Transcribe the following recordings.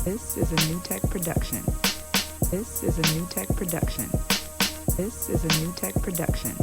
This is a New Tech production. This is a New Tech production. This is a New Tech production.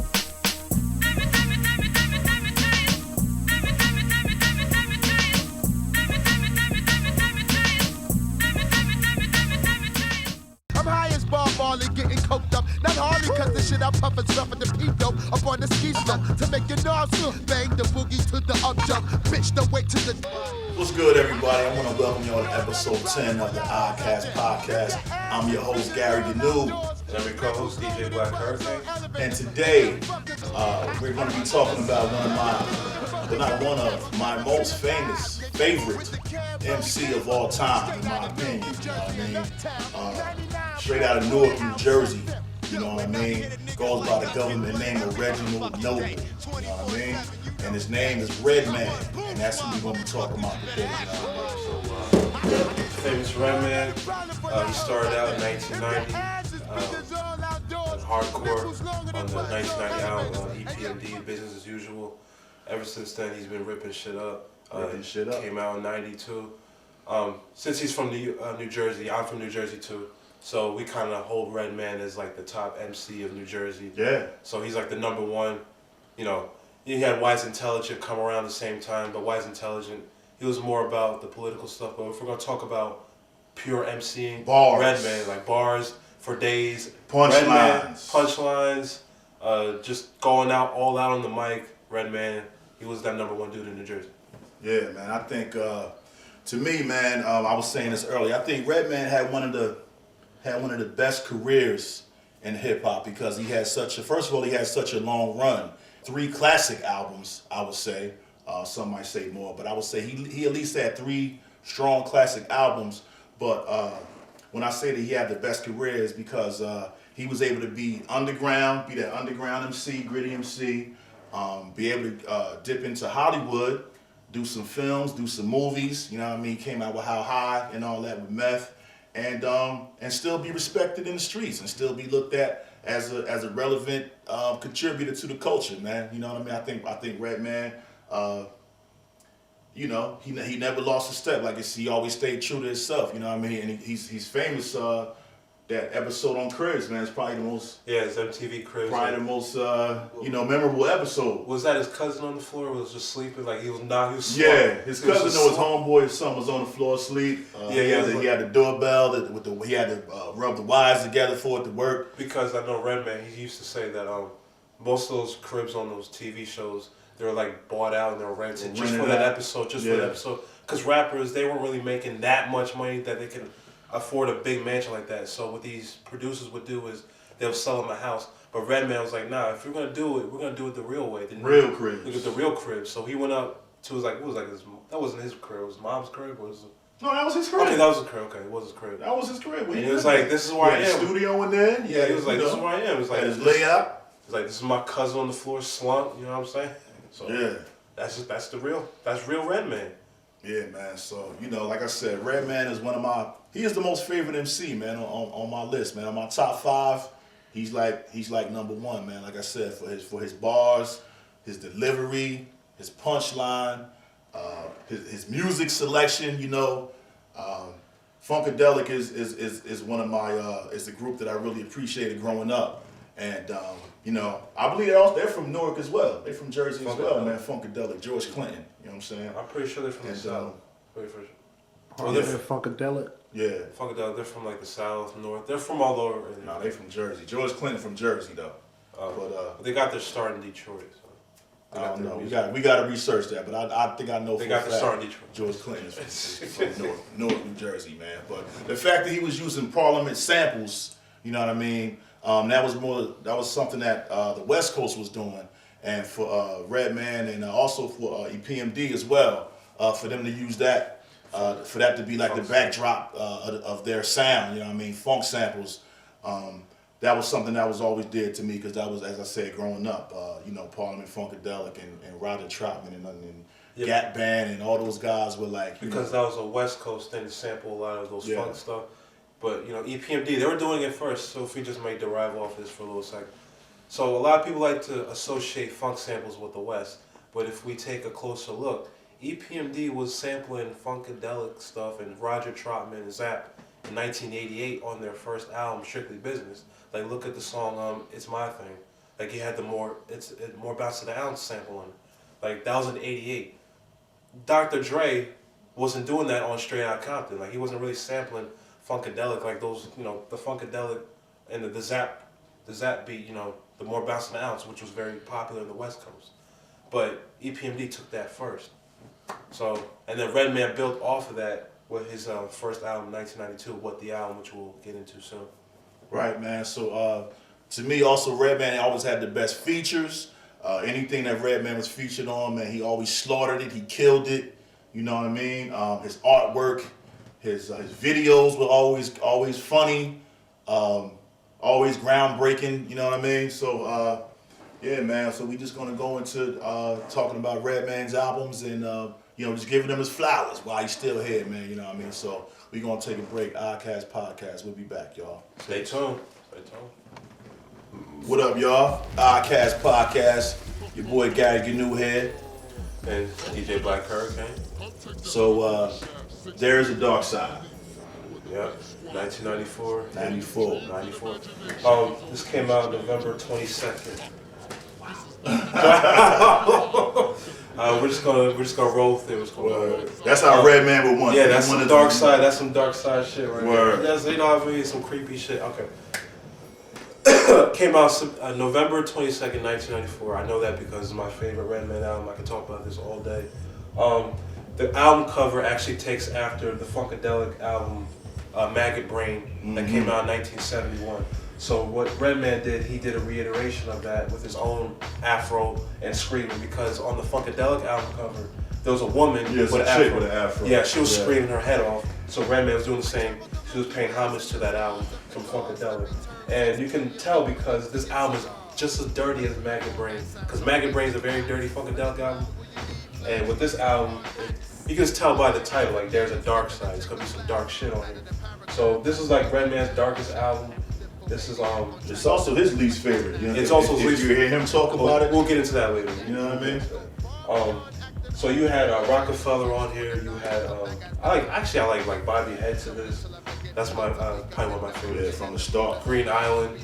I'm high as Bob Marley, getting coked up. Not hardly cause the shit I puff and stuff at the peep dope. Up on the ski slope to make your knobs bang the boogie to the up jump. Bitch, don't wait till the... What's good, everybody? I want to welcome you all to episode 10 of the Oddcast Podcast. I'm your host, Gary Gnu. And I'm your co-host, DJ Black Hurricane. And today, we're going to be talking about one of my most favorite MC of all time, in my opinion. You know what I mean? Straight out of Newark, New Jersey. You know what I mean? Goes by the government name of Reginald Noble. You know what I mean? And his name is REDMAN. And that's what we're going to be talking about today. You know what I mean? Famous REDMAN. He started out in 1990. Hardcore on the 1990 album EP10, Business as Usual. Ever since then, he's been ripping shit up. Came out in 92. Since he's from New Jersey, I'm from New Jersey too. So we kind of hold REDMAN as like the top MC of New Jersey. Yeah. So he's like the number one. You know, you had Wise Intelligent come around the same time, but Wise Intelligent, he was more about the political stuff. But if we're gonna talk about pure MCing, bars. REDMAN, like bars for days, punchlines, just going out all out on the mic. REDMAN, he was that number one dude in New Jersey. Yeah, man. I think, to me, man, I was saying this earlier. I think REDMAN had one of the best careers in hip hop because he had such a long run. 3 classic albums, I would say. Some might say more, but I would say he at least had 3 strong classic albums. But when I say that he had the best career is because he was able to be underground, be that underground MC, gritty MC, be able to dip into Hollywood, do some films, do some movies, you know what I mean? Came out with How High and all that with Meth, and still be respected in the streets and still be looked at as a relevant contributor to the culture, man. You know what I mean? I think REDMAN, you know, he never lost a step. Like he always stayed true to himself. You know what I mean? And he's famous. That episode on Cribs, man, it's probably the most. Yeah, it's MTV Cribs. Probably the most memorable episode. Was that his cousin on the floor? Was just sleeping? Like he was not. He was. Yeah, his cousin or his homeboy, his son was on the floor asleep. He had the doorbell. He had to rub the wires together for it to work. Because I know REDMAN, he used to say that most of those cribs on those TV shows, they were like bought out and they were rented just for that episode, for that episode. Because rappers, they weren't really making that much money that they can afford a big mansion like that. So what these producers would do is they'll sell them a house. But REDMAN was like, nah, if we're gonna do it, we're gonna do it the real way. Real crib. Look at the real crib. So he went up to that wasn't his crib, it was mom's crib, or was it? No, that was his crib. Okay, that was his crib. Okay, it was his crib. That was his crib. And he was like, this is where I am. Studio in there. Yeah, he was like, this is where I am. It's like his layout. It's like, this is my cousin on the floor slump. You know what I'm saying? So yeah, that's real REDMAN. Yeah, man. So, you know, like I said, REDMAN is he is the most favorite MC, man, on my list, man. On my top 5, he's like number 1, man. Like I said, for his bars, his delivery, his punchline, his music selection, you know. Funkadelic is one of my is the group that I really appreciated growing up. And you know, I believe they're from Newark as well. They're from Jersey as well, man. Funkadelic, George Clinton. You know what I'm saying? I'm pretty sure they're from the South. Pretty sure. They're Funkadelic? Yeah. Funkadelic, they're from like the South, North. They're from all over. No, they're from Jersey. George Clinton from Jersey though. But they got their start in Detroit. So I don't know. We got to research that, but I think I know. They got the start in Detroit. George Clinton is from Newark, New Jersey, man. But the fact that he was using Parliament samples, you know what I mean? That was something that the West Coast was doing, and for REDMAN and also for EP10 as well, for them to use that, for that to be like the backdrop of their sound, you know what I mean? Funk samples. That was something that was always dear to me because that was, as I said, growing up, you know, Parliament, Funkadelic, and Roger Troutman and Gap Band and all those guys were like, because that was a West Coast thing to sample a lot of those funk stuff. But, you know, EP10, they were doing it first, so if we just may derive off this for a little second. So a lot of people like to associate funk samples with the West, but if we take a closer look, EPMD was sampling Funkadelic stuff and Roger Troutman and Zapp in 1988 on their first album, Strictly Business. Like, look at the song "It's My Thing." Like, you had the more bounce to the ounce sample on it. Like, that was in '88. Dr. Dre wasn't doing that on Straight Outta Compton. Like, he wasn't really sampling Funkadelic like those, the Funkadelic and the Zapp beat, the more bounce to the ounce, which was very popular in the West Coast. But EPMD took that first. So, and then Redman built off of that with his first album, 1992, What the Album, which we'll get into soon. Right, man. So, to me, also, Redman always had the best features. Anything that Redman was featured on, man, he always slaughtered it. He killed it. You know what I mean? His artwork, his videos were always funny, always groundbreaking. You know what I mean? So, yeah, man. So we just gonna go into talking about Redman's albums and just giving him his flowers while he's still here, man. You know what I mean? So we gonna take a break. RCast Podcast. We'll be back, y'all. Stay tuned. What up, y'all? RCast Podcast. Your boy Gary Gnu here. And DJ Black Hurricane. So there's a Darkside. Yep. 1994. 94. This came out November 22nd. We're just gonna roll through. That's how Redman would want. Yeah, that's some Darkside. That's some Darkside shit right Word. there. That's some creepy shit. Okay. Came out November 22nd, 1994. I know that because it's my favorite Redman album. I can talk about this all day. The album cover actually takes after the Funkadelic album, Maggot Brain, that came out in 1971. So what Redman did, he did a reiteration of that with his own afro and screaming, because on the Funkadelic album cover, there was a woman with an afro. Yeah, she was screaming her head off. So Redman was doing the same. She was paying homage to that album from Funkadelic. And you can tell because this album is just as dirty as Maggot Brain. Because Maggot Brain is a very dirty Funkadelic album. And with this album, you can just tell by the title, like there's a dark side. It's gonna be some dark shit on here. So this is like Redman's darkest album. This is It's also his least favorite. You know? It's also his least. If you hear him talk about it, we'll get into that later. You know what I mean? So you had Rockefeller on here. You had I like Bobby Head to this. That's my probably one of my favorites. Yeah, from the start. Green Island,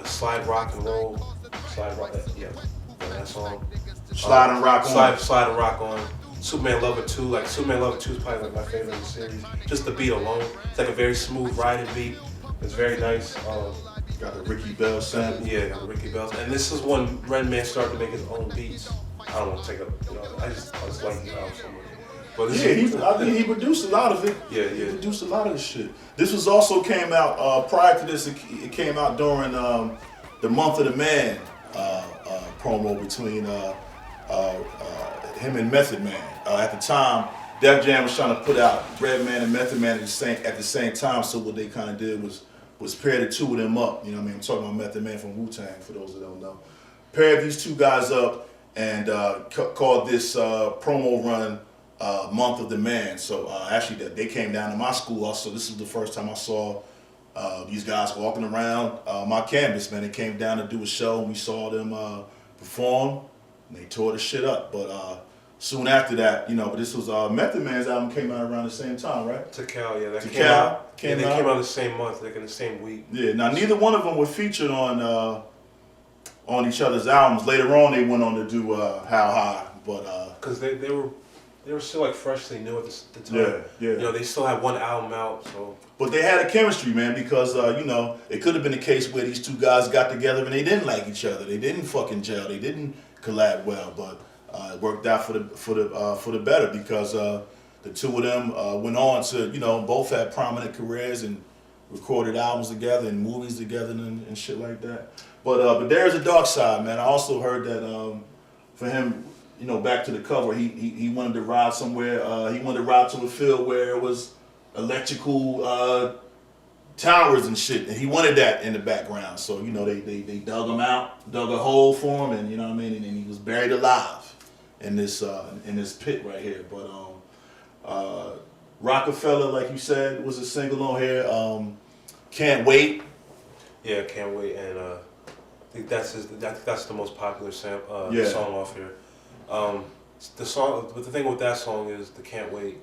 Slide Rock and Roll, that song. Slide and Rock on. Slide and Rock on. Superman Lover 2, like Superman Lover 2 is probably like my favorite in the series. Just the beat alone. It's like a very smooth riding beat. It's very nice. Got the Ricky Bell sample. Yeah, got the Ricky Bells. And this is when Redman started to make his own beats. I don't want to take up, I just like the album so much. But I think he produced a lot of it. Yeah. He produced a lot of the shit. This was also came out, prior to this, it came out during the Month of the Man promo between him and Method Man. At the time, Def Jam was trying to put out Redman and Method Man at the same time, so what they kind of did was pair the two of them up. You know what I mean? I'm talking about Method Man from Wu-Tang, for those that don't know. Paired these two guys up and called this promo run Month of the Man. So actually, they came down to my school also. This is the first time I saw these guys walking around my campus, man. They came down to do a show, and we saw them perform, and they tore the shit up. But soon after that, but this was Method Man's album came out around the same time, right? Tikal, yeah. They came out the same month, like in the same week. Yeah, now neither one of them were featured on each other's albums. Later on, they went on to do How High, but because they were still like freshly new at the time. Yeah. They still had one album out, so. But they had a chemistry, man, because it could have been a case where these two guys got together and they didn't like each other. They didn't fucking gel. They didn't collab well, but it worked out for the better because the two of them went on to both had prominent careers and recorded albums together and movies together and shit like that. But there's a dark side, man. I also heard that for him, back to the cover, he wanted to ride somewhere. He wanted to ride to a field where it was electrical towers and shit, and he wanted that in the background. So they dug him out, dug a hole for him, and and he was buried alive in this pit right here. But Rockefeller, like you said, was a single on here. Can't Wait. Yeah, Can't Wait, and I think that's the most popular song off here. The song, but the thing with that song is the "Can't Wait."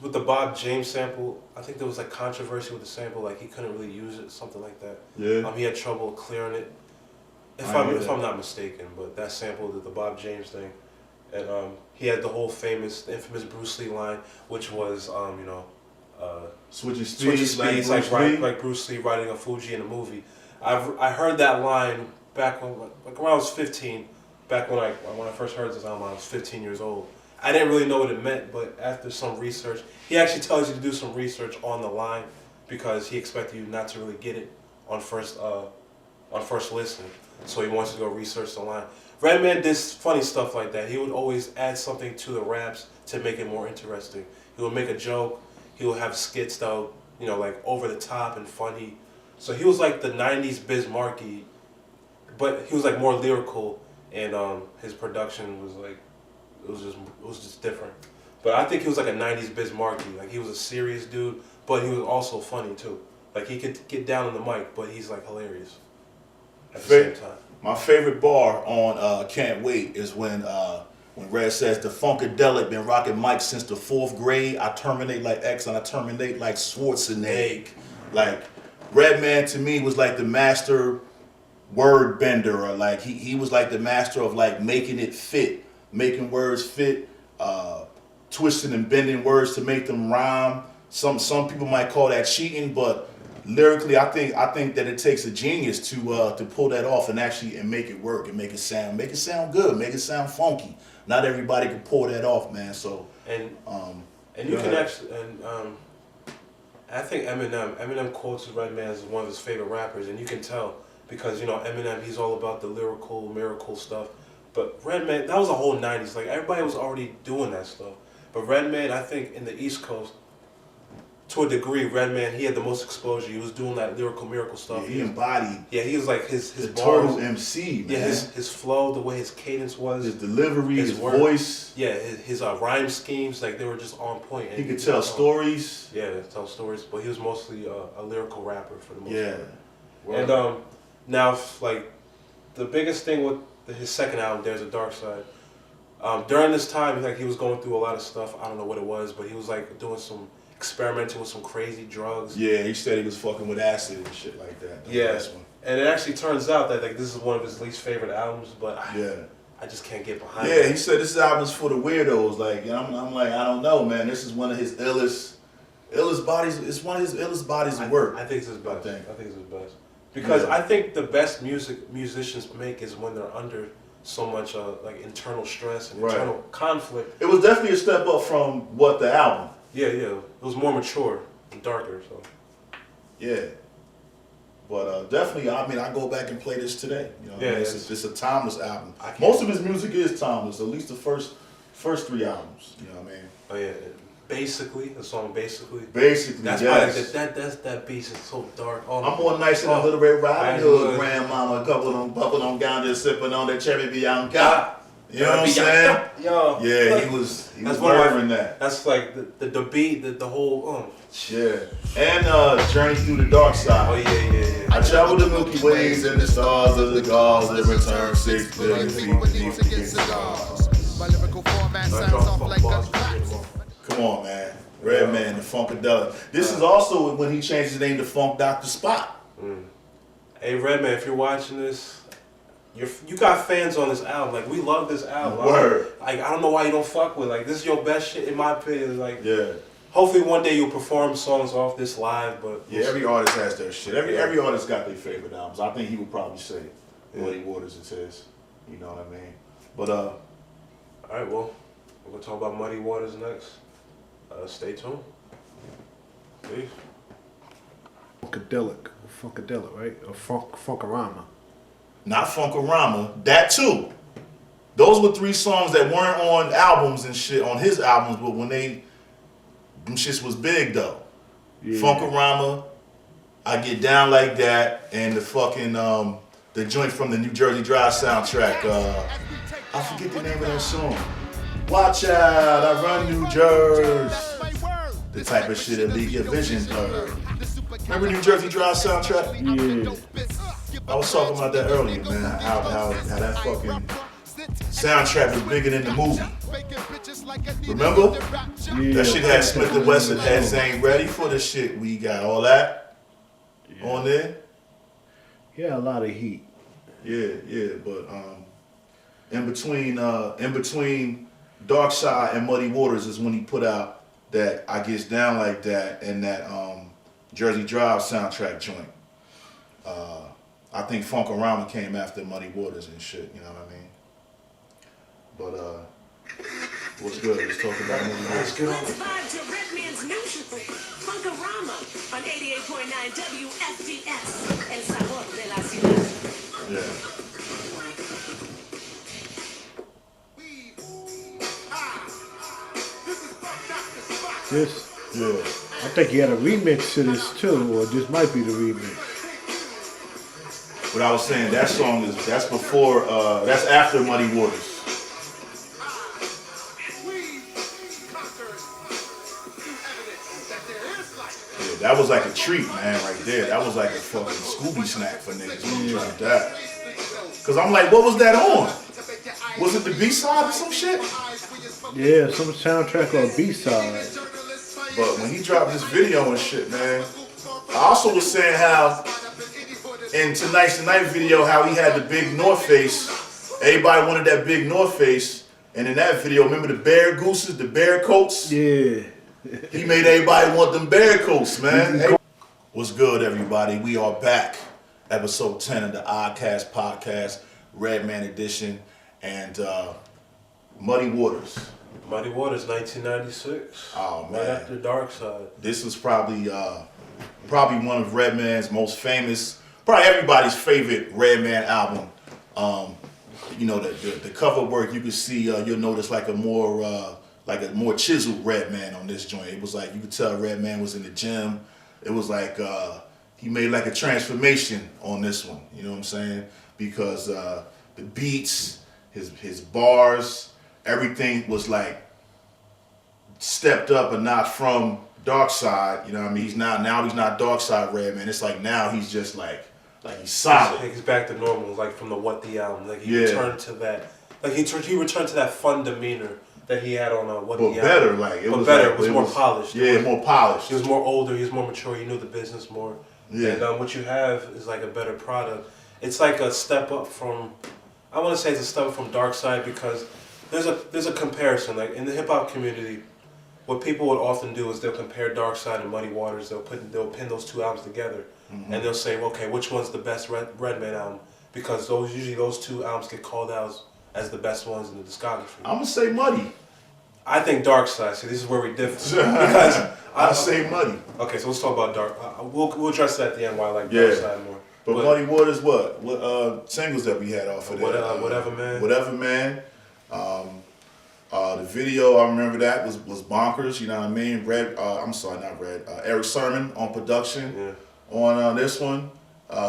With the Bob James sample, I think there was like controversy with the sample, like he couldn't really use it, something like that. Yeah. He had trouble clearing it. If I'm not mistaken, but that sample, the Bob James thing, and he had the whole infamous Bruce Lee line, which was Switching speeds like Bruce Lee riding a Fuji in a movie. I heard that line back when like when I was 15. Back when I first heard this album, I was 15 years old. I didn't really know what it meant, but after some research, he actually tells you to do some research on the line because he expected you not to really get it on first listen. So he wants you to go research the line. REDMAN did funny stuff like that. He would always add something to the raps to make it more interesting. He would make a joke. He would have skits that would, like over the top and funny. So he was like the 90s Biz Markie, but he was like more lyrical, and his production was like, it was just different. But I think he was like a 90s Biz Markie. Like he was a serious dude, but he was also funny too. Like he could get down on the mic, but he's like hilarious at the same time. My favorite bar on "Can't Wait" is when Red says, "The Funkadelic been rocking mics since the 4th grade. I terminate like X and I terminate like Schwarzenegger." Like REDMAN to me was like the master word bender, or like he was like the master of like making it fit, making words fit, twisting and bending words to make them rhyme. Some people might call that cheating, but lyrically, I think that it takes a genius to pull that off and actually make it work and make it sound good, make it sound funky. Not everybody can pull that off, man. So and you can actually I think Eminem quotes REDMAN as one of his favorite rappers, and you can tell because Eminem, he's all about the lyrical miracle stuff. But REDMAN, that was a whole 90s. Like everybody was already doing that stuff. But REDMAN, I think in the East Coast, to a degree, REDMAN, he had the most exposure. He was doing that lyrical miracle stuff. Yeah, he embodied. Yeah, he was like his the bars, total MC, man. Yeah, his flow, the way his cadence was, his delivery, his voice. Yeah, his rhyme schemes, like they were just on point. He could tell stories. Yeah, tell stories, but he was mostly a lyrical rapper for the most part. Yeah. And now, like the biggest thing with his second album, There's a Darkside. During this time, like he was going through a lot of stuff. I don't know what it was, but he was like doing experimenting with some crazy drugs. Yeah, he said he was fucking with acid and shit like that. And it actually turns out that like this is one of his least favorite albums, but I just can't get behind it. Yeah, he said this album's for the weirdos. Like, and I'm like, I don't know, man. This is one of his illest bodies. It's one of his illest bodies of work. I think it's his best. I think it's his best because I think the best music musicians make is when they're under so much like internal stress and internal conflict. It was definitely a step up from what the album. Yeah. It was more mature and darker, so. Yeah. But definitely, I mean, I go back and play this today. It's a timeless album. Most of his music is timeless, at least the first 3 albums. You know what I mean? Oh yeah. Basically, the song Basically. That's yes. That beat is so dark. Oh, I'm more nice than a Little Red Riding Hood, grandmama, a couple of them gone just sipping on that cherry Bianca. You know what I'm saying? Yo. Yeah, he was murdering that. That's like the beat, the whole. Yeah. And Journey Through the Dark Side. Oh yeah. I traveled the Milky Ways and the stars of the gods that return 6 billion feet beneath the stars. My lyrical format sounds off like a Come on, man. REDMAN, the Funkadelic. This is also when he changed his name to Funk Dr. Spot. Hey, REDMAN, if you're watching this, you got fans on this album. Like, we love this album. Word. I don't know why you don't fuck with. Like, this is your best shit, in my opinion. Like, yeah. Hopefully one day you'll perform songs off this live, but... Yeah, every artist has their shit. Every artist got their favorite albums. I think he would probably say Muddy Waters is his. You know what I mean? But, all right, well, we're going to talk about Muddy Waters next. Stay tuned. Peace. Funkadelic, right? Or Funkarama. Not Funkarama, that too. Those were 3 songs that weren't on albums and shit, on his albums, but when them shits was big though. Yeah. Funkarama, I Get Down Like That, and the fucking, the joint from the New Jersey Drive soundtrack, I forget the name of that song. Watch out, I run New Jersey. The type of shit that leave your vision blurred. Remember New Jersey Drive soundtrack? Yeah. I was talking about that earlier, man. How that fucking soundtrack was bigger than the movie. Remember? Yeah, That shit had Smith and Wesson, had Zane Ready for the shit. We got all that on there. Yeah, a lot of heat. Yeah, but in between Darkside and Muddy Waters is when he put out that I Gets Down Like That and that Jersey Drive soundtrack joint. I think Funkorama came after Muddy Waters and shit, you know what I mean? But what's good? Let's talk about Muddy Waters. Let's vibe to Redman's new show, Funkorama, on 88.9 WFDS, El Sabor de la Ciudad. Yeah. This, Yeah. I think he had a remix to this too, or this might be the remix. But I was saying that song that's before, that's after Muddy Waters. Yeah, that was like a treat, man, right there. That was like a fucking Scooby snack for niggas when you tried that. Cause I'm like, what was that on? Was it the B-side or some shit? Yeah, some soundtrack or B-side. But when he dropped this video and shit, man, I also was saying how in Tonight's the Night video, how he had the big North Face. Everybody wanted that big North Face. And in that video, remember the bear gooses, the bear coats? Yeah. He made everybody want them bear coats, man. Hey, what's good, everybody? We are back. Episode 10 of the Oddcast Podcast, Redman Edition, and Muddy Waters. Muddy Waters, 1996. Oh, man. Right after Darkside. This was probably one of Redman's most famous, probably everybody's favorite Redman album. You know, the cover work, you can see, you'll notice like a more chiseled Redman on this joint. It was like, you could tell Redman was in the gym. It was like, he made like a transformation on this one, you know what I'm saying? Because the beats, his bars, everything was like stepped up a notch from Darkside, you know what I mean? He's not Darkside Redman. It's like now he's just like he's solid. He's back to normal, like from the What The album. Like he Yeah. returned to that, like he returned to that fun demeanor that he had on What But The better, album. like it But was better, like, it was more polished. Yeah, more polished. He was more older, he was more mature, he knew the business more. Yeah. And what you have is like a better product. It's like a step up from, I want to say it's a step up from Darkside because there's a comparison. Like in the hip hop community, what people would often do is they'll compare Darkside and Muddy Waters. They'll pin those two albums together, and they'll say, okay, which one's the best Redman album? Because usually those two albums get called out as the best ones in the discography. I'm gonna say Muddy. I think Darkside. See, this is where we differ because I say Muddy. Okay, so let's talk about Dark. We'll address that at the end. Why I like Yeah. Darkside more. But Muddy Waters, what singles that we had off of that? Whatever Man. Whatever Man. The video, I remember that was bonkers. You know what I mean? Eric Sermon on production. Yeah. On this one,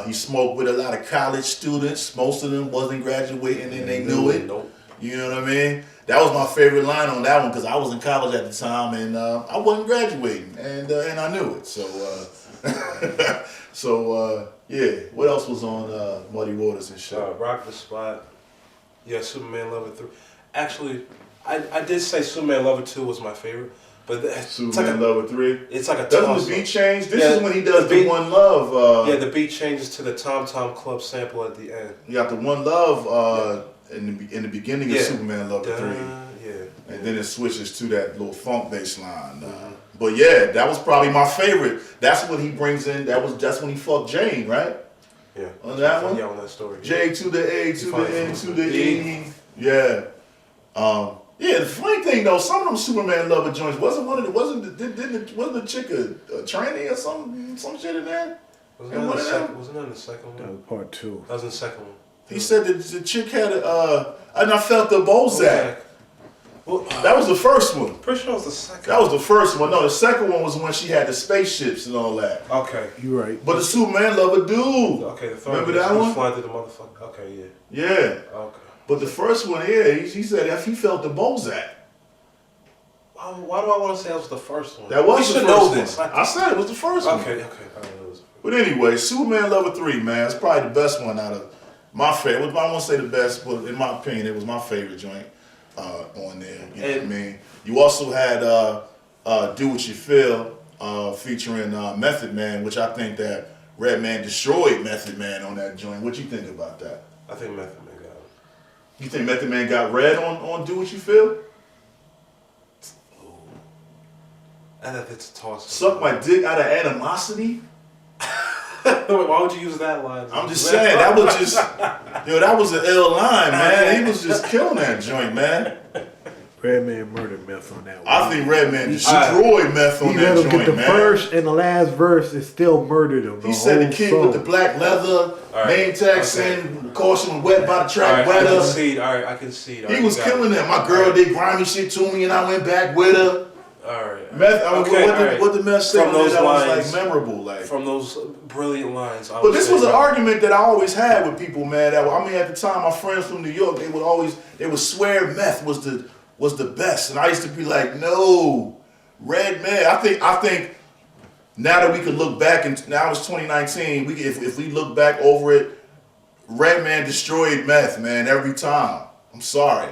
he smoked with a lot of college students. Most of them wasn't graduating and they knew it. Nope. You know what I mean? That was my favorite line on that one because I was in college at the time and I wasn't graduating and I knew it. So, yeah. What else was on Muddy Waters and shit? Rock the Spot. Yeah, Superman Lover 3. Actually, I did say Superman Lover 2 was my favorite, but Superman Lover 3. It's like a Doesn't toss-up. the beat change? This is when he does the One Love. Yeah, the beat changes to the Tom Tom Club sample at the end. You got the One Love in the beginning of Superman Lover 3. Yeah. And then it switches to that little funk bass line. But yeah, that was probably my favorite. That's what he brings in. That's when he fucked Jane, right? Yeah. On that one? Yeah, on that story. J to the A to the N to the E. Yeah. Yeah, the funny thing though, some of them Superman Lover joints wasn't the chick a tranny or some shit in there? Wasn't that in the second one? That was part 2. That was in the second one. He said that the chick had and I felt the Bozak. Well, That was the first one. pretty sure it was the second. That was the first one. No, the second one was when she had the spaceships and all that. Okay. You're right. But the Superman Lover dude. Okay, the third Remember one. that He was one? flying through the motherfucker. Okay, yeah. Yeah. Okay. But the first one, yeah, he said if he felt the Bozak. Why do I want to say that was the first one? That was we the should first know one. this. I said it was the first one. Okay. I know it was. But anyway, Superman Lover 3, man, it's probably the best one out my favorite. I won't say the best, but in my opinion, it was my favorite joint on there. You know what I mean? You also had "Do What You Feel" featuring Method Man, which I think that Redman destroyed Method Man on that joint. What you think about that? I think Method Man got it. You think Method Man got Red on "Do What You Feel"? I think it's a toss. Suck my dick out of animosity. Why would you use that line? I'm just saying that was just, that was an ill line, man. He was just killing that joint, man. Redman murdered Meth on that one. I think Redman destroyed Meth on he that let him joint, get the man. first and the last verse and still murdered him. He said the kid with the black leather, name tag saying caution wet by the track weather. I can see. He was killing them. My girl did grimy shit to me and I went back with her. Alright. Meth, what the Meth said from those that lines, was like memorable, like from those brilliant lines. But this was an argument that I always had with people, man. That at the time, my friends from New York, they would swear Meth was the best, and I used to be like, no, Redman. I think now that we could look back, and now it's 2019. If we look back over it, Redman destroyed Meth, man, every time. I'm sorry.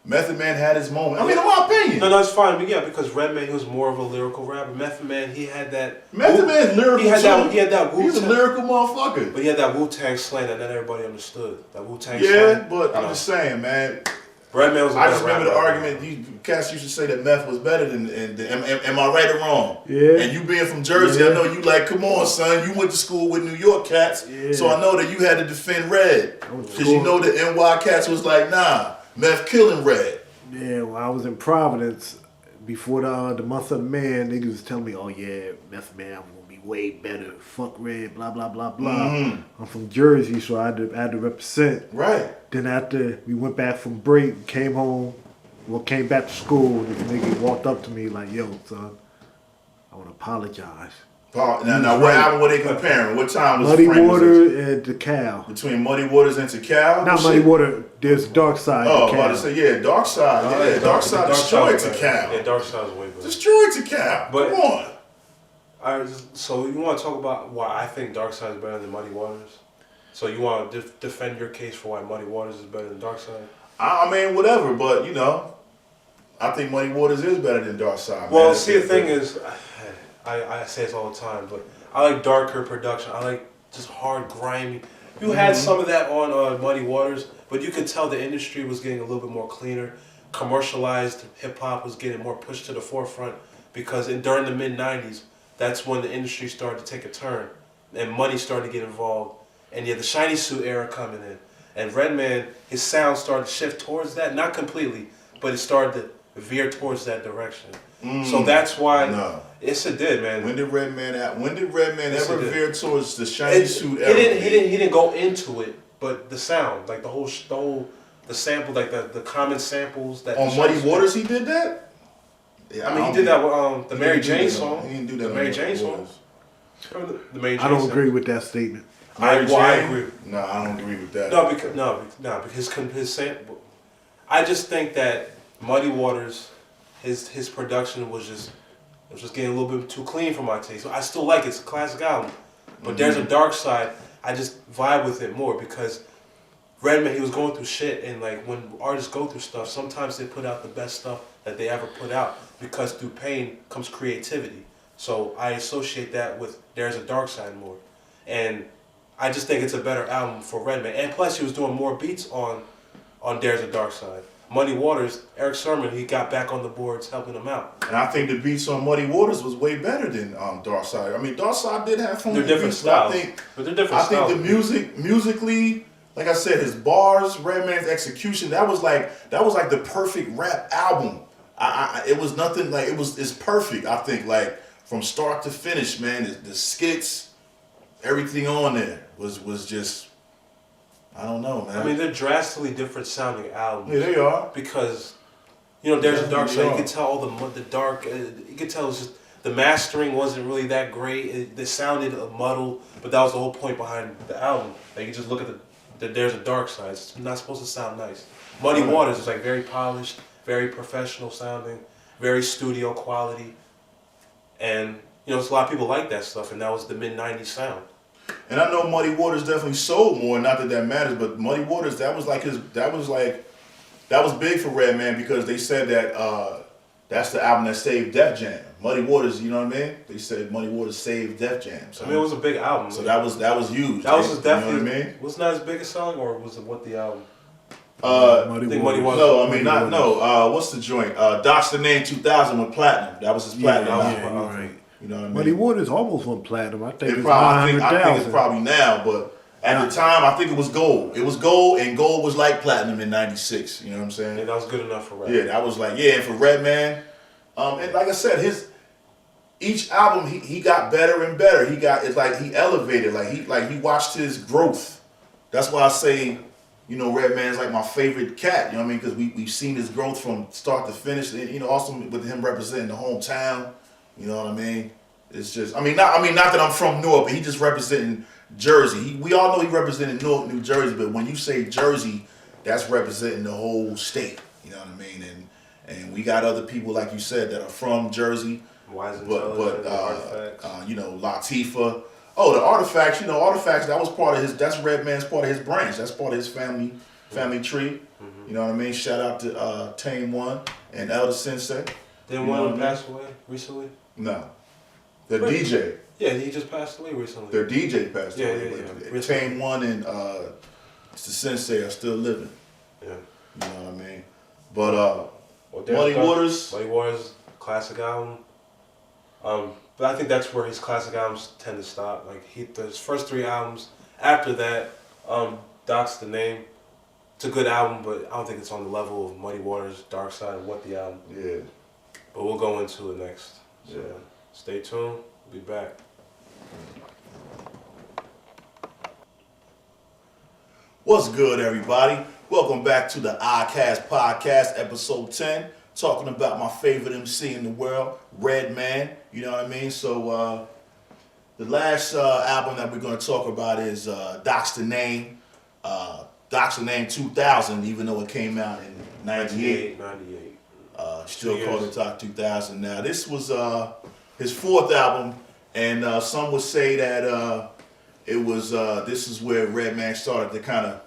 Method Man had his moment. I mean, in my opinion. No, that's fine. But yeah, because Redman, he was more of a lyrical rapper. Method Man, he had that. Method Man's lyrical. He had that Wu-Tang. He's a lyrical motherfucker. But he had that Wu-Tang slang that not everybody understood. That Wu-Tang slang. Yeah, but I'm just saying, man. Redman was. I just remember the argument. Cats used to say that Meth was better than. Am I right or wrong? Yeah. And you being from Jersey, I know you like. Come on, son. You went to school with New York cats, so I know that you had to defend Red because you know the NY cats was like, nah, Meth killing Red. Yeah, when I was in Providence, before the month of the man, niggas was telling me, oh yeah, Meth Man, I'm gonna be way better. Fuck Red, blah, blah, blah, blah. Mm-hmm. I'm from Jersey, so I had to represent. Right. Then after we went back from break, came back to school, the nigga walked up to me like, yo, son, I want to apologize. Now what album were they comparing? What time was Muddy Frank Water and DeKalb. Between Muddy Waters and DeKalb? Not Muddy Water, there's Darkside. Oh, I was about to say, yeah, Darkside. Yeah, Darkside destroyed DeKalb. DeKalb. Yeah, Darkside was way better. Destroyed DeKalb. But- Come on. Alright, so you want to talk about why I think Darkside is better than Muddy Waters? So you want to defend your case for why Muddy Waters is better than Darkside? I mean, whatever, but I think Muddy Waters is better than Darkside. Well, man. see, the thing is, I say this all the time, but I like darker production. I like just hard, grimy. You had some of that on Muddy Waters, but you could tell the industry was getting a little bit more cleaner. Commercialized hip hop was getting more pushed to the forefront because during the mid-90s, that's when the industry started to take a turn and money started to get involved. And you had the shiny suit era coming in. And Redman, his sound started to shift towards that, not completely, but it started to veer towards that direction. So that's why. No. Yes, it did, man. When did Redman ever veer towards the shiny suit era? He didn't go into it, but the sound, like the sample, like the common samples that. On Muddy Waters, he did that. Yeah, I mean, he did that with the Mary Jane song. He didn't do that. The Mary Jane song. The Mary Jane I don't agree with that statement. I agree. No, I don't agree with that. Because his sample. I just think that Muddy Waters, his production was just getting a little bit too clean for my taste. I still like it. It's a classic album. But there's a dark side. I just vibe with it more because Redman, he was going through shit, and like when artists go through stuff, sometimes they put out the best stuff that they ever put out because through pain comes creativity. So I associate that with There's a Dark Side more. And I just think it's a better album for Redman. And plus he was doing more beats on There's a Dark Side. Muddy Waters, Eric Sermon, he got back on the boards helping him out. And I think the beats on Muddy Waters was way better than Darkside. I mean, Darkside did have funky They're different beats, styles. but I think the musically, like I said, his bars, Redman's execution, that was like the perfect rap album. It was nothing like it's perfect. I think like from start to finish, man. The skits, everything on there was just. I don't know, man. I mean, they're drastically different sounding albums. Yeah, they are. Because, There's a Dark Side. You could tell all the dark. You could tell it was just the mastering wasn't really that great. It sounded muddled, but that was the whole point behind the album. Like you just look at There's a Dark Side. It's not supposed to sound nice. Muddy Waters is like very polished, very professional sounding, very studio quality, and there's a lot of people like that stuff, and that was the mid-90s sound. And I know Muddy Waters definitely sold more. Not that matters, but Muddy Waters, that was big for Redman because they said that that's the album that saved Def Jam. Muddy Waters, you know what I mean? They said Muddy Waters saved Def Jam. So, I mean, it was a big album. So that was huge. That was definitely. You know what I mean? Wasn't that his biggest song, or was it what the album? Muddy Waters. No, I mean not no. What's the joint? Doc's the Name 2000 went platinum. That was his platinum album. Right. You know what I mean? Muddy Waters almost went platinum. I think I think it's probably now, but at the time I think it was gold. It was gold, and gold was like platinum in '96. You know what I'm saying? Yeah, that was good enough for Redman. Yeah, that was like and for Redman, and like I said, each album he got better and better. It's like he elevated. Like he watched his growth. That's why I say, you know, Redman's like my favorite cat. You know what I mean? Because we've seen his growth from start to finish. And, you know, also with him representing the hometown. You know what I mean? It's just, not that I'm from Newark, but he just representing Jersey. We all know he represented Newark, New Jersey, but when you say Jersey, that's representing the whole state. You know what I mean? And we got other people, like you said, that are from Jersey. Wise but Artifacts. you know, Latifah. Oh, the Artifacts. You know, Artifacts. That was part of his. That's Redman's part of his branch. That's part of his family tree. Mm-hmm. You know what I mean? Shout out to Tame One and Elder Sensei. Didn't one pass away recently? No. The DJ. Yeah, he just passed away recently. Their DJ passed away. Yeah. Tame One and the Sensei are still living. Yeah. You know what I mean? But Muddy Waters. Muddy Waters, classic album. But I think that's where his classic albums tend to stop. Like his first 3 albums. After that, Doc's the Name. It's a good album, but I don't think it's on the level of Muddy Waters, Darkside, and What the Album. Yeah. But we'll go into it next. So Yeah. Stay tuned. We'll be back. What's good, everybody? Welcome back to the iCast Podcast, episode 10. Talking about my favorite MC in the world, Redman. You know what I mean? So the last album that we're going to talk about is Doc's the Name. Doc's the Name 2000, even though it came out in 98. 98. Still called it Doc 2000. Now, this was his 4th album, and some would say that it was this is where Redman started to kind of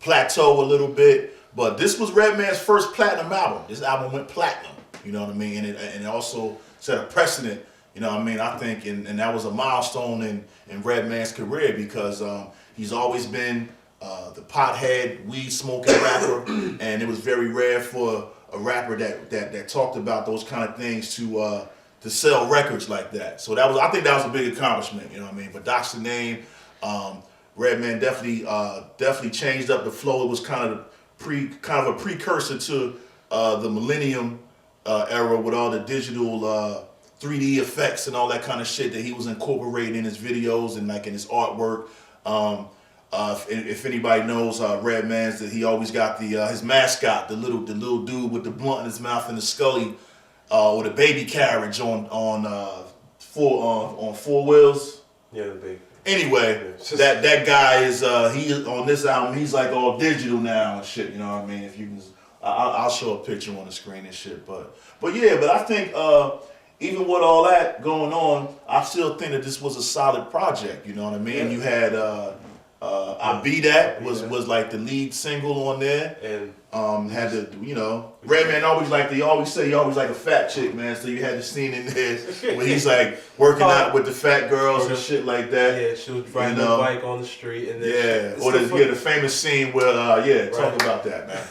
plateau a little bit. But this was Redman's first platinum album. This album went platinum, you know what I mean? And it also set a precedent, you know what I mean? I think, and that was a milestone in Redman's career because he's always been the pothead, weed smoking rapper, and it was very rare for a rapper that talked about those kind of things to sell records like that. So I think that was a big accomplishment, you know what I mean? But Doc's the Name, Redman definitely changed up the flow. It was kind of a precursor to the Millennium era with all the digital 3D effects and all that kind of shit that he was incorporating in his videos and like in his artwork. If anybody knows Redman's, that he always got his mascot, the little dude with the blunt in his mouth and the Scully with a baby carriage on 4 wheels. Yeah, the baby. Anyway, that guy is he on this album. He's like all digital now and shit. You know what I mean? If you can, I'll show a picture on the screen and shit. But I think even with all that going on, I still think that this was a solid project. You know what I mean? Yeah. You had I Be That was like the lead single on there, and had the Redman always say he always like a fat chick, man. So you had the scene in there where he's like working out with the fat girls and shit like that. Yeah, she was riding a bike on the street, and then the famous scene where talk about that, man.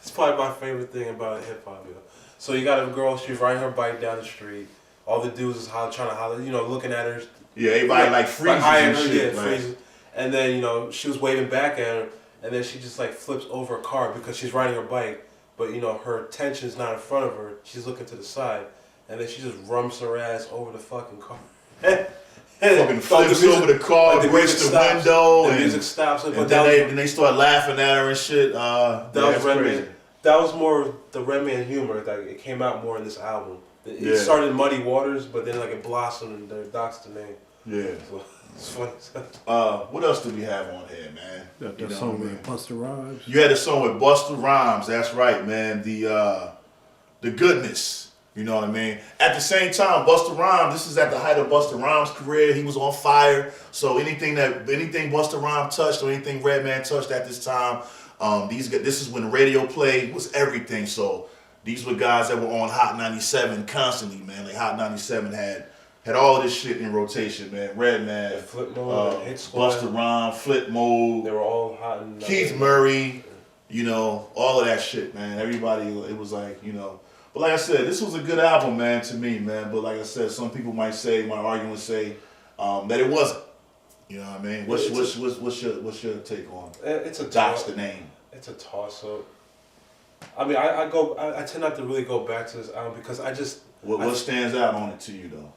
It's probably my favorite thing about hip hop, yo. So you got a girl, she's riding her bike down the street. All the dudes is trying to holler, looking at her. Yeah, everybody like freezes and shit. Freezes. And then, she was waving back at her, and then she just like flips over a car because she's riding her bike, but her attention's not in front of her. She's looking to the side, and then she just rumps her ass over the fucking car. Fucking flips over the car, breaks the window, the music stops. And then they start laughing at her and shit. That was Redman. That was more the Redman humor. Like it came out more in this album. It started in Muddy Waters, but then like it blossomed and Doc's the Name. Yeah. So, it's funny. What else do we have on here, man? That song with Busta Rhymes. You had a song with Busta Rhymes. That's right, man. The goodness. You know what I mean? At the same time, Busta Rhymes, this is at the height of Busta Rhymes' career. He was on fire. So anything Busta Rhymes touched or anything Redman touched at this time, this is when radio play was everything. So these were guys that were on Hot 97 constantly, man. Like Hot 97 had all of this shit in rotation, man. Redman, Flip Mode, Hit Squad, Busta Rhymes, Flip Mode. They were all hot. And Keith Murray, you know, all of that shit, man. Everybody, it was like, you know. But like I said, this was a good album, man, to me, man. But like I said, some people might argue and say that it wasn't. You know what I mean? What's your take on? It's a Doc's the name. It's a toss up. I mean, I tend not to really go back to this album because I just. What stands out on it to you though?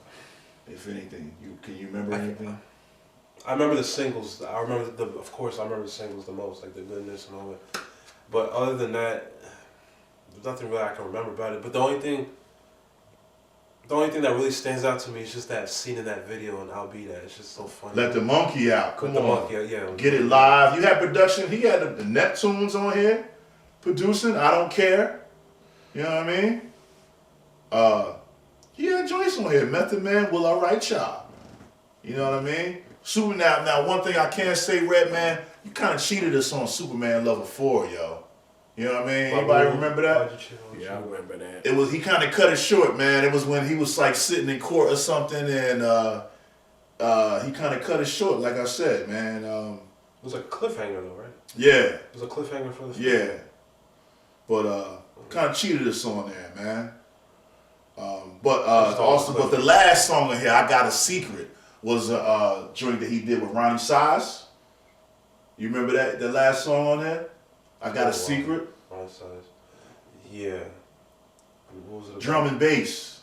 If anything, can you remember anything? I remember the singles. I remember of course, I remember the singles the most, like The Goodness and all that. But other than that, there's nothing really I can remember about it. But the only thing that really stands out to me is just that scene in that video, and I'll be that. It's just so funny. Let the monkey out. Come on. The monkey out, yeah. Get it live. You had production. He had the Neptunes on here producing. I don't care. You know what I mean? He had joints on here. Method Man, Will I Write Y'all? You know what I mean? Superman. Now, one thing I can say, Redman, you kind of cheated us on Superman Level 4, yo. You know what I mean? Anybody remember that? Yeah, I remember that. It was, he kind of cut it short, man. It was when he was like sitting in court or something, and he kind of cut it short, like I said, man. It was a cliffhanger though, right? Yeah. It was a cliffhanger for the film. Yeah. But kind of cheated us on there, man. But the last song in here, I Got a Secret, was a joint that he did with Ronnie Size. You remember that? The last song on there? I Got a Secret. Ronnie Size. Yeah. What was it about? Drum and bass.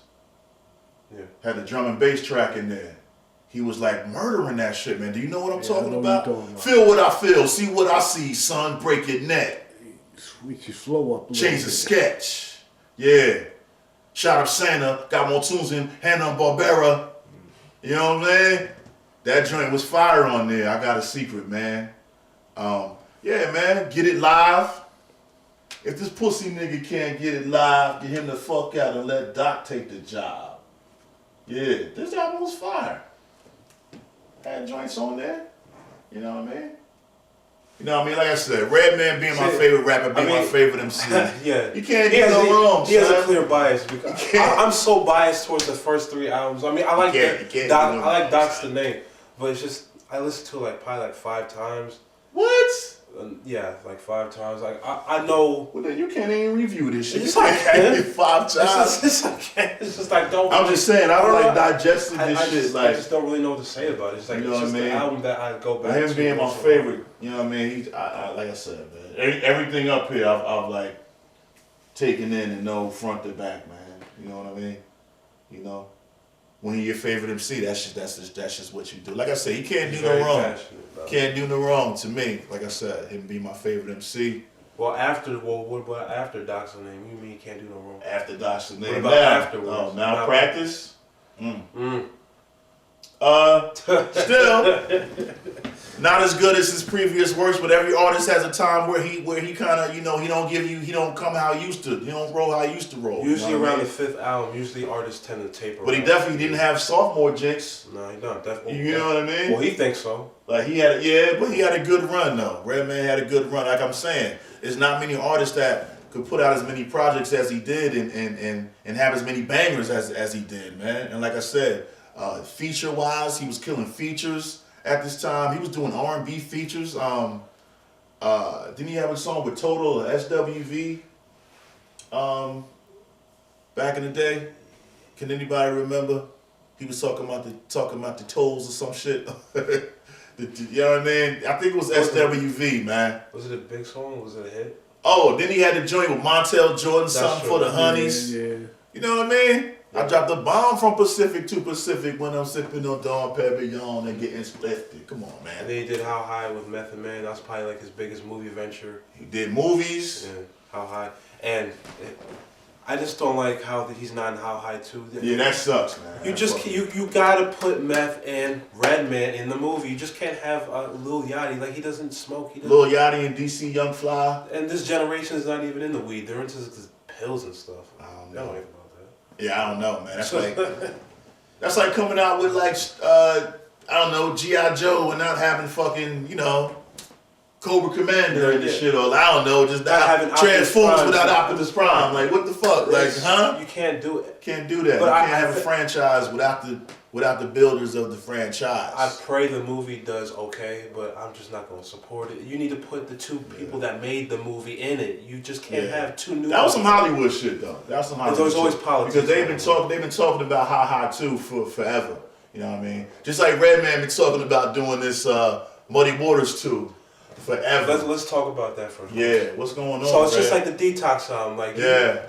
Yeah. Had the drum and bass track in there. He was like murdering that shit, man. Do you know what I'm talking about? Feel what I feel, see what I see, son. Break your neck. Switch your flow up. Change the sketch. Yeah. Shout out Santa, got more tunes in Hanna-Barbera. You know what I'm saying? That joint was fire on there. I Got a Secret, man. Yeah, man, get it live. If this pussy nigga can't get it live, get him the fuck out and let Doc take the job. Yeah, this album was fire. Had joints on there. You know what I mean? You know what I mean? Like I said, Redman being my favorite rapper, being my favorite MC. Yeah. You can't do no wrong, He has a clear bias. Because I'm so biased towards the first three albums. I mean, I like I like Doc's the name. But it's just, I listened to it probably 5 times. What? Yeah, 5 times. Like I know. Well, then you can't even review this shit. It's okay. 5 times. It's okay. It's just don't. I'm just saying, I don't digesting this shit. I just don't really know what to say about it. It's like, you know it's just an album that I go back to. Him being my favorite, you know what I mean? Like I said, man, everything up here, I've like taken in and know front to back, man. You know what I mean? You know, when you're your favorite MC, that's just what you do. Like I said, he can't do no wrong. Can't do no wrong to me. Like I said, him be my favorite MC. What about after Doc's the name? You mean you can't do no wrong? After Doc's the name. What about afterwards? Oh, Malpractice? Still not as good as his previous works, but every artist has a time where he kind of, you know, he don't come how he used to. He don't roll how he used to roll. Usually around the 5th album, usually artists tend to taper. But he definitely didn't have sophomore jinx. No, he don't. Definitely. You know what I mean? Well, he thinks so. Like he had a good run though. Redman had a good run. Like I'm saying, there's not many artists that could put out as many projects as he did and have as many bangers as he did, man. And like I said, feature wise, he was killing features at this time. He was doing R&B features. Didn't he have a song with Total or SWV back in the day? Can anybody remember? He was talking about the tolls or some shit. You know what I mean? I think it was SWV, man. Was it a big song? Was it a hit? Oh, then he had to join with Montel Jordan, something for the honeys. Yeah. You know what I mean? I dropped a bomb from Pacific to Pacific when I'm sipping on Dom Perignon and getting splifted. Come on, man. And then he did How High with Method Man. That's probably his biggest movie venture. He did movies. Yeah, How High. And I just don't like how he's not in How High too. Yeah, that sucks, man. You gotta put Meth and Redman in the movie. You just can't have Lil Yachty. Like, he doesn't smoke. Lil Yachty and DC Young Fly. And this generation is not even in the weed. They're into pills and stuff. I don't know know. anything about that. Yeah, I don't know, man. That's like coming out with like I don't know, G.I. Joe and not having fucking, you know, Cobra Commander and this shit, or I don't know, just not having Transformers without Optimus Prime. Like, what the fuck? Like, huh? You can't do it. Can't do that. But you can't have a franchise without the builders of the franchise. I pray the movie does okay, but I'm just not going to support it. You need to put the two people that made the movie in it. You just can't have two new. That was some Hollywood shit, though. That was some Hollywood There's shit. always politics. Because they've been talking about Ha Ha 2 for forever. You know what I mean? Just like Redman been talking about doing this Muddy Waters 2 forever. Let's talk about that for a minute. Yeah, what's going on? So it's just like the Detox album. Like, yeah.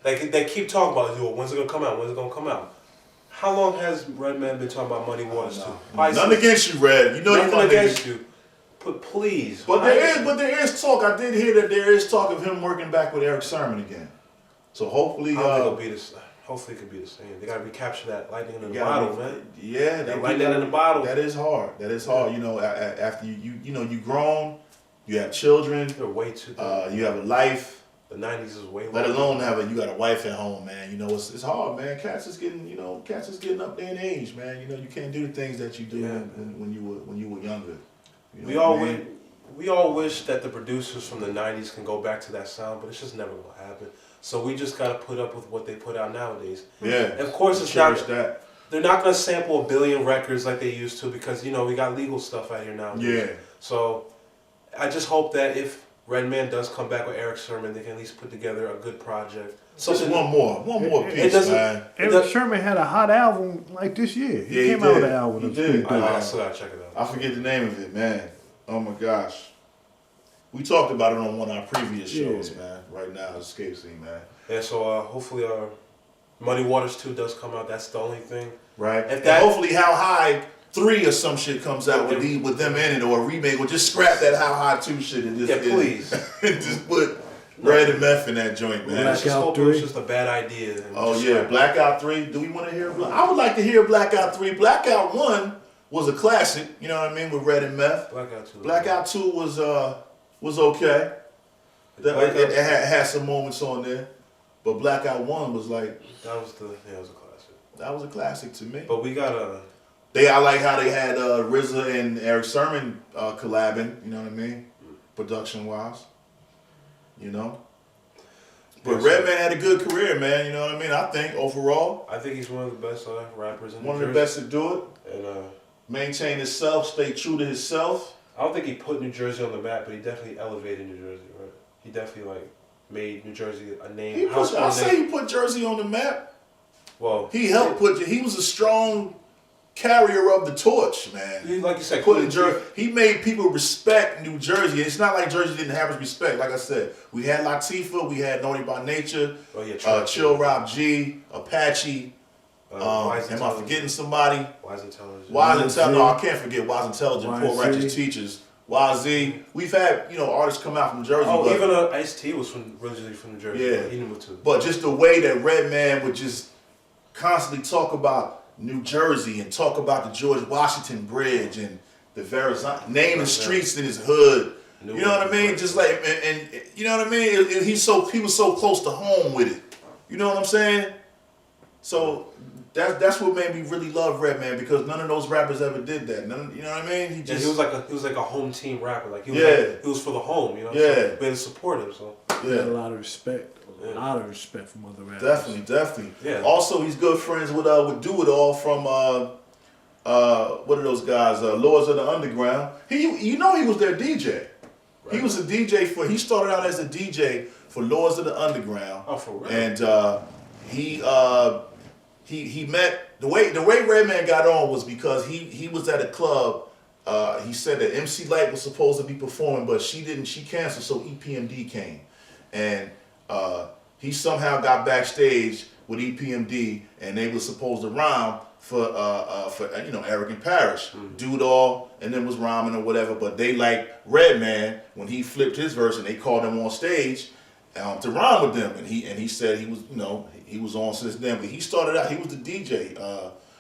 Like they keep talking about, yo, when's it gonna come out? When's it gonna come out? How long has Redman been talking about Muddy Waters 2? Nothing against you, Red. You know nothing against you. But please. But there is talk. I did hear that there is talk of him working back with Eric Sermon again. So hopefully, hopefully it could be the same. They gotta recapture that lightning in the bottle, man. Yeah, that lightning in the bottle. That is hard. That is hard. You know, after you grown, you have children. They're way too. You have a life. The 90s is way. Let alone you got a wife at home, man. You know, it's hard, man. Cats is getting up there in age, man. You know, you can't do the things that you do when you were younger. You know we all wish that the producers from the 90s can go back to that sound, but it's just never gonna happen. So we just gotta put up with what they put out nowadays. Yeah. And of course, it's not that. They're not gonna sample 1 billion records like they used to because we got legal stuff out here nowadays. Yeah. So I just hope that if Redman does come back with Eric Sermon, they can at least put together a good project. Just one more piece, man. Eric Sermon had a hot album like this year. He came out with an album. He did. I still gotta check it out. I forget the name of it, man. Oh my gosh. We talked about it on one of our previous shows, man. Right now, it escapes me, man. Yeah, so hopefully Muddy Waters 2 does come out. That's the only thing. Right. And hopefully How High 3 or some shit comes out with them in it, or a remake, or just scrap that How High 2 shit and just please. And just put Red and Meth in that joint, man. Blackout 3 was just a bad idea. Oh yeah, Blackout 3. Do we want to hear? I would like to hear Blackout 3. Blackout 1 was a classic. You know what I mean, with Red and Meth. Blackout 2 was okay. It had some moments on there, but Blackout 1 was like that was a classic. That was a classic to me. But we got I like how they had RZA and Eric Sermon collabing, you know what I mean? Production wise. You know? But Redman had a good career, man, you know what I mean? I think overall. I think he's one of the best rappers in New Jersey. One of the best to do it. And maintain himself, stay true to himself. I don't think he put New Jersey on the map, but he definitely elevated New Jersey, right? He definitely made New Jersey a name. I'll say he put Jersey on the map. Well, he helped he was a strong carrier of the torch, man. Like you said, he made people respect New Jersey. It's not like Jersey didn't have his respect. Like I said, we had Latifah, we had Naughty by Nature, Chill Rob G, Apache. Am I forgetting somebody? Wise Intelligent. No, I can't forget Wise Intelligent, Poor Righteous Teachers. YZ. We've had artists come out from Jersey. Oh, even Ice-T was originally from New Jersey. Yeah, he knew too. But just the way that Redman would just constantly talk about New Jersey and talk about the George Washington Bridge and the Verizon, naming streets in his hood. You know what I mean? Just like and you know what I mean? He was so close to home with it. You know what I'm saying? So that's what made me really love Redman, because none of those rappers ever did that. You know what I mean? He was like a home team rapper. Like he was for the home. You know. Yeah. So we had to support him. So he had a lot of respect. A lot of respect from other rappers. Definitely. Yeah. Also, he's good friends with Do It All from what are those guys? Lords of the Underground. He was their DJ. Right. He was a DJ he started out as a DJ for Lords of the Underground. Oh, for real? And he met the way Redman got on was because he was at a club. He said that MC Light was supposed to be performing, but she canceled, so EPMD came. And he somehow got backstage with EPMD, and they were supposed to rhyme for Eric and Parrish. Dude All, and then was rhyming or whatever, but they liked Redman when he flipped his verse, and they called him on stage to rhyme with them, and he said he was on since then. But he started out, he was the DJ.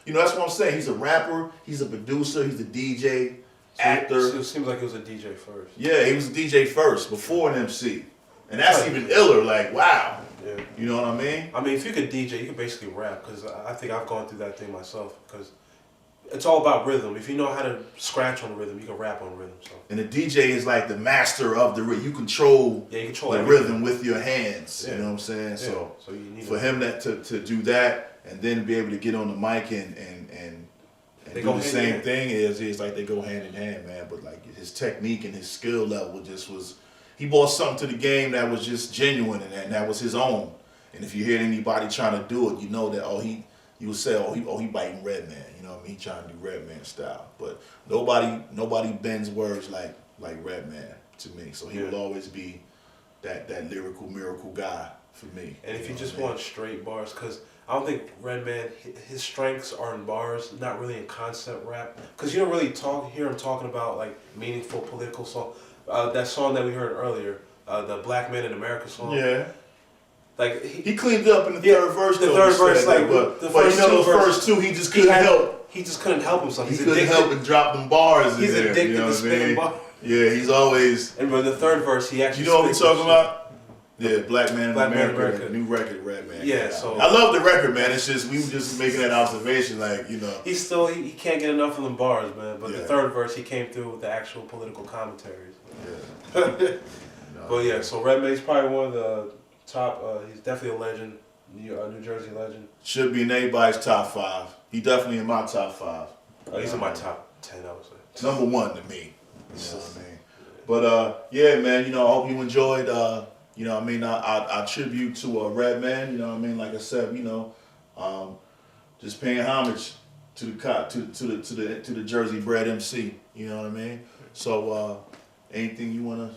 That's what I'm saying. He's a rapper, he's a producer, he's a DJ, actor. So it seems like he was a DJ first. Yeah, he was a DJ first before an MC. And that's even iller, like, wow. Yeah. You know what I mean? I mean, if you could DJ, you could basically rap, because I think I've gone through that thing myself, because it's all about rhythm. If you know how to scratch on rhythm, you can rap on rhythm. So. And the DJ is like the master of the rhythm. You control the everything. rhythm with your hands. Yeah. You know what I'm saying? Yeah. So you need for him to do that and then be able to get on the mic and do the same thing is like they go hand in hand, man. But like his technique and his skill level just was, he brought something to the game that was just genuine and that was his own. And if you hear anybody trying to do it, you know that you would say, he biting Redman. You know what I mean? He trying to do Redman style. But nobody bends words like Redman to me. So he will always be that lyrical miracle guy for me. And if you just want straight bars, because I don't think Redman, his strengths are in bars, not really in concept rap. Because you don't really hear him talking about like meaningful political song. That song that we heard earlier, the Black Man in America song. Yeah. Like he cleaned up in the third verse. The third verse, but the first two, he just couldn't help. He just couldn't help himself. He couldn't help and drop them bars. He's addicted to spitting bars. Yeah, he's always. And but the third verse, he actually. You know what we're talking about? Yeah, Black Man in America, new record, Redman. Yeah, so I love the record, man. It's just we were just making that observation, like He's still he can't get enough of them bars, man. But the third verse, he came through with the actual political commentaries. Yeah. But yeah, so Redman's probably one of the top. He's definitely a legend, New Jersey legend. Should be in everybody's top 5. He definitely in my top 5. He's in my top 10, I would say. Number 1 to me. You know what I mean? But yeah, man. I hope you enjoyed. You know what I mean? I tribute to Redman, you know what I mean? Like I said, just paying homage to the Jersey bred MC, you know what I mean? So anything you wanna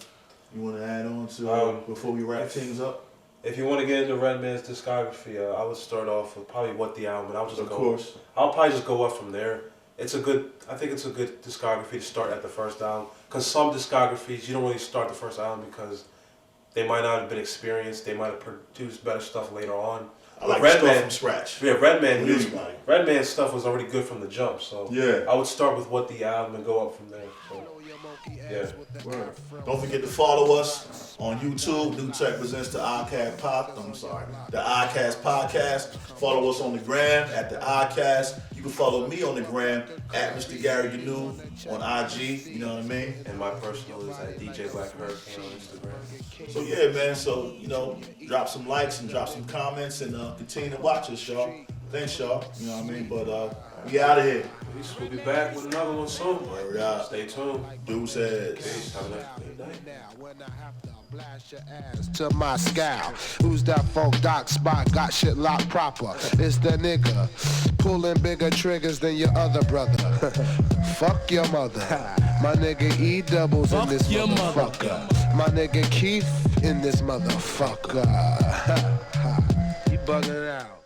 add on to before we wrap things up? If you want to get into Redman's discography, I would start off with probably What the Album, and I'll probably just go up from there. I think it's a good discography to start at the first album, because some discographies you don't really start the first album because they might not have been experienced. They might have produced better stuff later on. I like Redman from scratch. Yeah, Redman's stuff was already good from the jump. So yeah, I would start with What the Album and go up from there. So, yeah. Word. Don't forget to follow us on YouTube. New Tech presents the iCast podcast. Follow us on the gram at the iCast. You can follow me on the gram at Mr. Gary Gnu on IG. You know what I mean? And my personal is at DJ Black Hurricane on Instagram. So yeah, man. So drop some likes and drop some comments and continue to watch us, y'all. Thanks, y'all. You know what I mean? But we out of here. We'll be back with another one soon. Word out. Stay tuned. Deuce heads. Peace. Have a nice day. Blast your ass to my scowl. Who's that funk doc spot? Got shit locked proper. It's the nigga pulling bigger triggers than your other brother. Fuck your mother. My nigga E doubles in this motherfucker. My nigga Keith in this motherfucker. You bugging out.